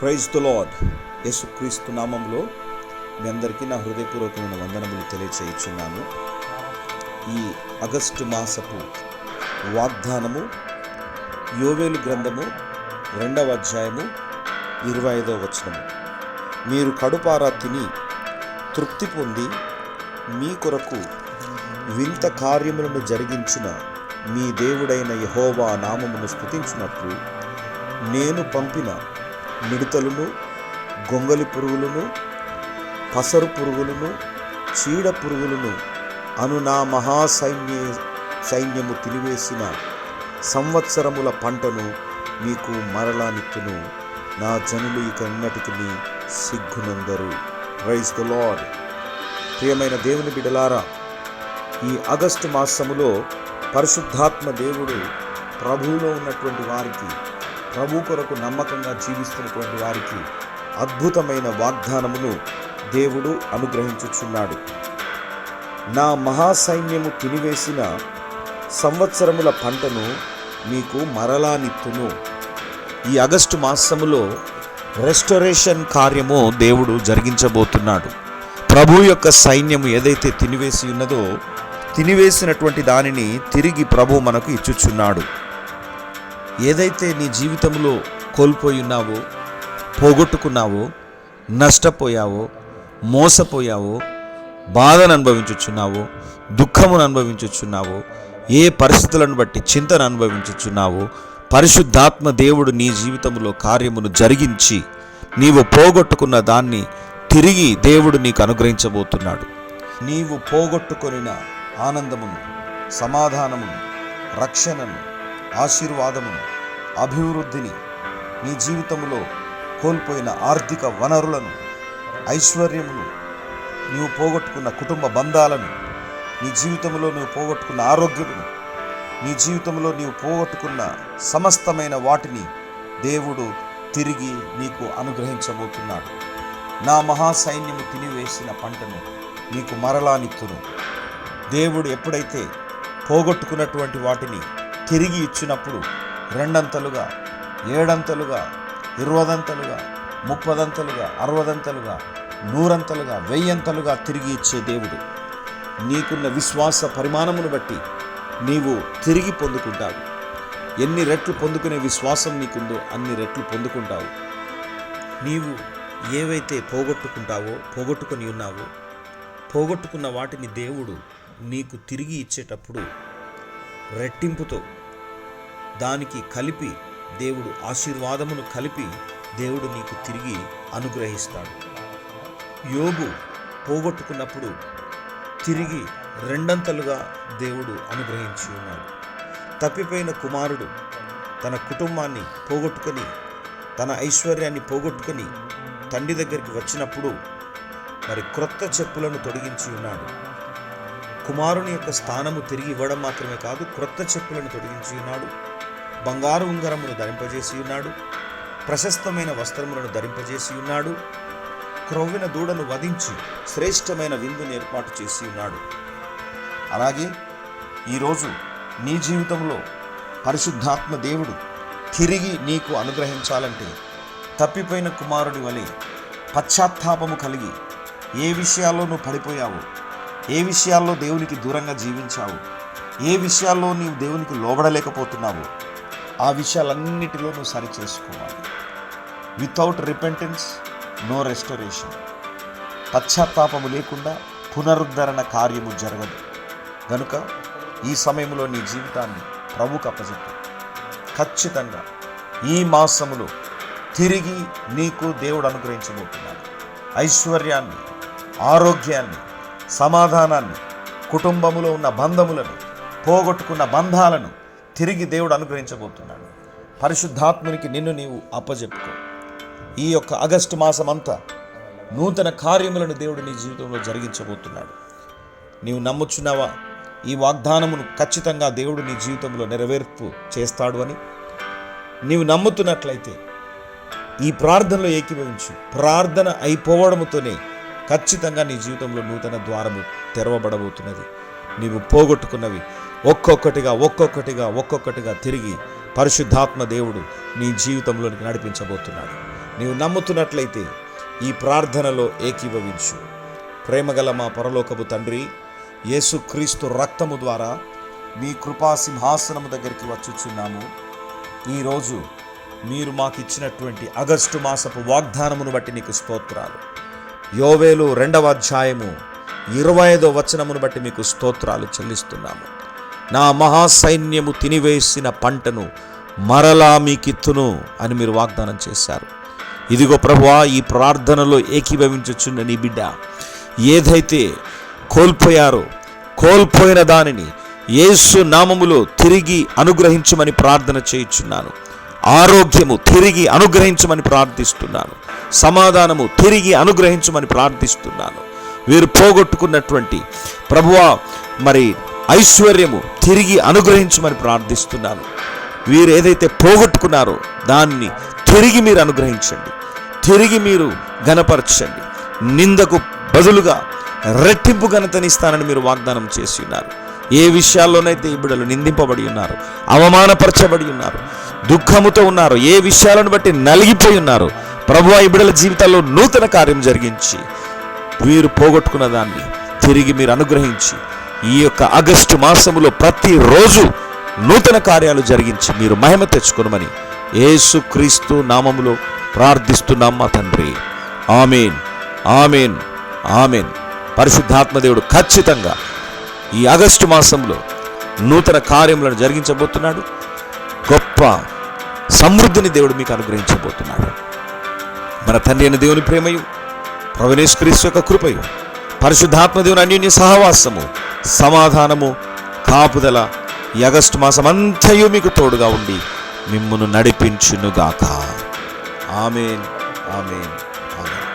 Praise the lord. యేసుక్రీస్తు నామంలో మీ అందరికీ నా హృదయపూర్వకమైన వందనములు తెలియచేయుచున్నాను. ఈ ఆగస్టు మాసపు వాగ్దానము యోవేలు గ్రంథము 2వ అధ్యాయము 25వ వచనము. మీరు కడుపారా తిని తృప్తి పొంది మీ కొరకు వింత కార్యములను జరిగించిన మీ దేవుడైన యెహోవా నామమును స్తుతించినట్లు నేను పంపిన మిడతలను, గొంగలి పురుగులను, పసరు పురుగులను, చీడ పురుగులను అను నా సైన్యము తినివేసిన సంవత్సరముల పంటను మీకు మరలానిత్తును. నా జనులు ఇక ఎన్నటికి సిగ్గునందరు. Praise the lord. ప్రియమైన దేవుని బిడ్డలారా, ఈ ఆగస్టు మాసములో పరిశుద్ధాత్మ దేవుడు ప్రభువులో ఉన్నటువంటి వారికి, ప్రభు కొరకు నమ్మకంగా జీవిస్తున్నటువంటి వారికి అద్భుతమైన వాగ్దానమును దేవుడు అనుగ్రహించుచున్నాడు. నా మహాసైన్యము తినివేసిన సంవత్సరముల పంటను మీకు మరలానిత్తును. ఈ ఆగస్టు మాసములో రెస్టోరేషన్ కార్యము దేవుడు జరిగించబోతున్నాడు. ప్రభు యొక్క సైన్యము ఏదైతే తినివేసి ఉన్నదో, తినివేసినటువంటి దానిని తిరిగి ప్రభు మనకు ఇచ్చుచున్నాడు. ఏదైతే నీ జీవితంలో కోల్పోయి ఉన్నావో, పోగొట్టుకున్నావో, నష్టపోయావో, మోసపోయావో, బాధను అనుభవించుచున్నావో, దుఃఖమును అనుభవించుచున్నావో, ఏ పరిస్థితులను బట్టి చింతను అనుభవించుచున్నావో, పరిశుద్ధాత్మ దేవుడు నీ జీవితంలో కార్యమును జరిగించి నీవు పోగొట్టుకున్న దాన్ని తిరిగి దేవుడు నీకు అనుగ్రహించబోతున్నాడు. నీవు పోగొట్టుకొనిన ఆనందమును, సమాధానమును, రక్షణను, ఆశీర్వాదమును, అభివృద్ధిని, నీ జీవితంలో కోల్పోయిన ఆర్థిక వనరులను, ఐశ్వర్యమును, నీవు పోగొట్టుకున్న కుటుంబ బంధాలను, నీ జీవితంలో నువ్వు పోగొట్టుకున్న ఆరోగ్యమును, నీ జీవితంలో నీవు పోగొట్టుకున్న సమస్తమైన వాటిని దేవుడు తిరిగి నీకు అనుగ్రహించబోతున్నాడు. నా మహాసైన్యము తినివేసిన పంటను నీకు మరలానిత్తును. దేవుడు ఎప్పుడైతే పోగొట్టుకున్నటువంటి వాటిని తిరిగి ఇచ్చినప్పుడు 2 7 20 30 60 100 1000 తిరిగి ఇచ్చే దేవుడు. నీకున్న విశ్వాస పరిమాణమును బట్టి నీవు తిరిగి పొందుకుంటావు. ఎన్ని రెట్లు పొందుకునే విశ్వాసం నీకుందో అన్ని రెట్లు పొందుకుంటావు. నీవు ఏవైతే పోగొట్టుకుని ఉన్నావో, పోగొట్టుకున్న వాటిని దేవుడు నీకు తిరిగి ఇచ్చేటప్పుడు రెట్టింపుతో దానికి కలిపి దేవుడు ఆశీర్వాదమును కలిపి దేవుడు నీకు తిరిగి అనుగ్రహిస్తాడు. యోబు పోగొట్టుకున్నప్పుడు తిరిగి 2 దేవుడు అనుగ్రహించి ఉన్నాడు. తప్పిపోయిన కుమారుడు తన కుటుంబాన్ని పోగొట్టుకొని, తన ఐశ్వర్యాన్ని పోగొట్టుకొని తండ్రి దగ్గరికి వచ్చినప్పుడు మరి క్రొత్త చెప్పులను తొడిగించి ఉన్నాడు. కుమారుని యొక్క స్థానము తిరిగి ఇవ్వడం మాత్రమే కాదు, క్రొత్త చెప్పులను తొడిగించి ఉన్నాడు. బంగారు ఉంగరమును ధరింపజేసి ఉన్నాడు. ప్రశస్తమైన వస్త్రములను ధరింపజేసి ఉన్నాడు. క్రొవ్విన దూడను వధించి శ్రేష్టమైన విందును ఏర్పాటు చేసి ఉన్నాడు. అలాగే ఈరోజు నీ జీవితంలో పరిశుద్ధాత్మ దేవుడు తిరిగి నీకు అనుగ్రహించాలంటే తప్పిపోయిన కుమారుడి వలె పశ్చాత్తాపము కలిగి ఏ విషయాల్లో నువ్వు పడిపోయావో, ఏ విషయాల్లో దేవునికి దూరంగా జీవించావు, ఏ విషయాల్లో నీవు దేవునికి లోబడలేకపోతున్నావో ఆ విషయాలన్నిటిలో నువ్వు సరి చేసుకోవాలి. Without repentance no restoration. పశ్చాత్తాపము లేకుండా పునరుద్ధరణ కార్యము జరగదు. కనుక ఈ సమయంలో నీ జీవితాన్ని ప్రభువుకు అప్పచెప్పు. ఖచ్చితంగా ఈ మాసములో తిరిగి నీకు దేవుడు అనుగ్రహించబోతున్నాడు. ఐశ్వర్యాన్ని, ఆరోగ్యాన్ని, సమాధానాన్ని, కుటుంబములో ఉన్న బంధములను, పోగొట్టుకున్న బంధాలను తిరిగి దేవుడు అనుగ్రహించబోతున్నాడు. పరిశుద్ధాత్మునికి నిన్ను నీవు అప్పచెప్పుకో. ఈ యొక్క ఆగస్టు మాసం అంతా నూతన కార్యములను దేవుడు నీ జీవితంలో జరిగించబోతున్నాడు. నీవు నమ్ముచున్నావా? ఈ వాగ్దానమును ఖచ్చితంగా దేవుడు నీ జీవితంలో నెరవేర్పు చేస్తాడు అని నీవు నమ్ముతున్నట్లయితే ఈ ప్రార్థనలో ఏకీభవించు. ప్రార్థన అయిపోవడముతోనే ఖచ్చితంగా నీ జీవితంలో నూతన ద్వారము తెరవబడబోతున్నది. నీవు పోగొట్టుకున్నవి ఒక్కొక్కటిగా తిరిగి పరిశుద్ధాత్మ దేవుడు నీ జీవితంలోనికి నడిపించబోతున్నాడు. నీవు నమ్ముతున్నట్లయితే ఈ ప్రార్థనలో ఏకీభవించు. ప్రేమగల మా పరలోకపు తండ్రి, యేసుక్రీస్తు రక్తము ద్వారా మీ కృపా సింహాసనము దగ్గరికి వచ్చుచున్నాము. ఈరోజు మీరు మాకు ఇచ్చినటువంటి ఆగస్టు మాసపు వాగ్దానమును బట్టి నీకు స్తోత్రాలు. యోవేలు 2వ అధ్యాయము 25వ వచనమును బట్టి మీకు స్తోత్రాలు చెల్లిస్తున్నాము. నా మహాసైన్యము తినివేసిన పంటను మరలా మీకిత్తును అని మీరు వాగ్దానం చేశారు. ఇదిగో ప్రభువా, ఈ ప్రార్థనలో ఏకీభవించుచున్న నీ బిడ్డ ఏదైతే కోల్పోయిన దానిని యేసు నామములో తిరిగి అనుగ్రహించమని ప్రార్థన చేయుచున్నాను. ఆరోగ్యము తిరిగి అనుగ్రహించమని ప్రార్థిస్తున్నాను. సమాధానము తిరిగి అనుగ్రహించమని ప్రార్థిస్తున్నాను. వీరు పోగొట్టుకున్నటువంటి ప్రభువా మరి ఐశ్వర్యము తిరిగి అనుగ్రహించమని ప్రార్థిస్తున్నాను. వీరు ఏదైతే పోగొట్టుకున్నారో దాన్ని తిరిగి మీరు అనుగ్రహించండి, తిరిగి మీరు ఘనపరచండి. నిందకు బదులుగా రెట్టింపు ఘనతనిస్తానని మీరు వాగ్దానం చేసి ఉన్నారు. ఏ విషయాల్లోనైతే ఈ బిడ్డలు నిందింపబడి ఉన్నారు, అవమానపరచబడి ఉన్నారు, దుఃఖముతో ఉన్నారు, ఏ విషయాలను బట్టి నలిగిపోయి ఉన్నారు, ప్రభువా ఈ బిడ్డల జీవితాల్లో నూతన కార్యం జరిగించి వీరు పోగొట్టుకున్న దాన్ని తిరిగి మీరు అనుగ్రహించి ఈ యొక్క ఆగస్టు మాసములో ప్రతిరోజు నూతన కార్యాలు జరిగించి మీరు మహిమ తెచ్చుకొనమని యేసుక్రీస్తు నామములో ప్రార్థిస్తున్నాం మా తండ్రి. ఆమేన్, ఆమేన్, ఆమేన్. పరిశుద్ధాత్మదేవుడు ఖచ్చితంగా ఈ ఆగస్టు మాసంలో నూతన కార్యములను జరిగించబోతున్నాడు. గొప్ప సమృద్ధిని దేవుడు మీకు అనుగ్రహించబోతున్నాడు. మన తండ్రి అయిన దేవుని ప్రేమయు, ప్రభువైన యేసుక్రీస్తు యొక్క కృపయు, పరిశుద్ధాత్మదేవుని అన్యోన్య సహవాసము, సమాధానము, కాపుదల ఈ ఆగస్టు మాసం అంతయు మీకు తోడుగా ఉండి మిమ్మును నడిపించునుగాక. ఆమేన్, ఆమేన్, ఆమేన్.